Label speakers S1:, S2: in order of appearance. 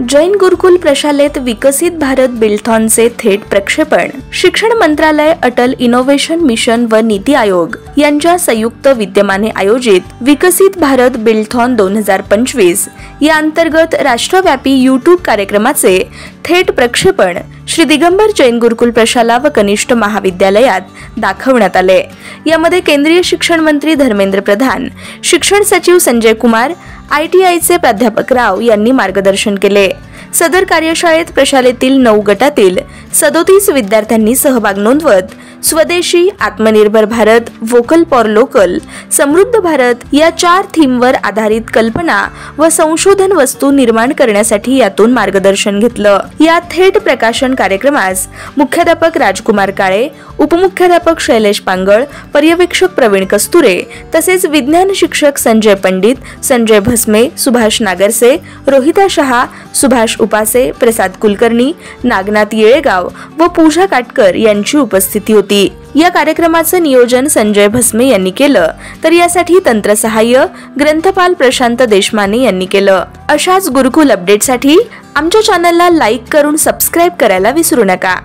S1: जैन गुरुकुल प्रशालेत विकसित भारत बिल्डथॉनचे थेट प्रक्षेपण। शिक्षण मंत्रालय, अटल इनोव्हेशन मिशन व नीती आयोग यांच्या संयुक्त विद्यमाने आयोजित विकसित भारत बिल्डथॉन 2025 या अंतर्गत राष्ट्रव्यापी यूट्यूब कार्यक्रमाचे थेट प्रक्षेपण श्री दिगंबर जैन गुरुकुल प्रशाला व कनिष्ठ महाविद्यालयात दाखवण्यात आले। यामध्ये केंद्रीय शिक्षण मंत्री धर्मेंद्र प्रधान, शिक्षण सचिव संजय कुमार, ITIचे प्राध्यापक राव यांनी मार्गदर्शन केले। सदर कार्यशाळेत प्रशालेतील 9 गटातील 37 विद्यार्थ्यांनी सहभाग नोंदवत स्वदेशी, आत्मनिर्भर भारत, वोकल फॉर लोकल, समृद्ध भारत या 4 थीमवर आधारित कल्पना व संशोधन वस्तू निर्माण करण्यासाठी यातून मार्गदर्शन घेतलं। या थेट प्रकाशन कार्यक्रमास मुख्याध्यापक राजकुमार काळे, उपमुख्याध्यापक शैलेश पांगळ, पर्यवेक्षक प्रवीण कस्तुरे तसेच विज्ञान शिक्षक संजय पंडित, संजय भस्मे, सुभाष नागरसे, रोहिता शहा, सुभाष उपासे, प्रसाद कुलकर्णी, नागनाथ येळेगाव व पूजा काटकर यांची उपस्थिती होती। या कार्यक्रमाचे नियोजन संजय भस्मे यांनी केलं, तर यासाठी तंत्रसहाय्य ग्रंथपाल प्रशांत देशमाने यांनी केलं। अशाच गुरुकुल अपडेटसाठी आमच्या चॅनलला लाईक करून सबस्क्राइब करायला विसरू नका।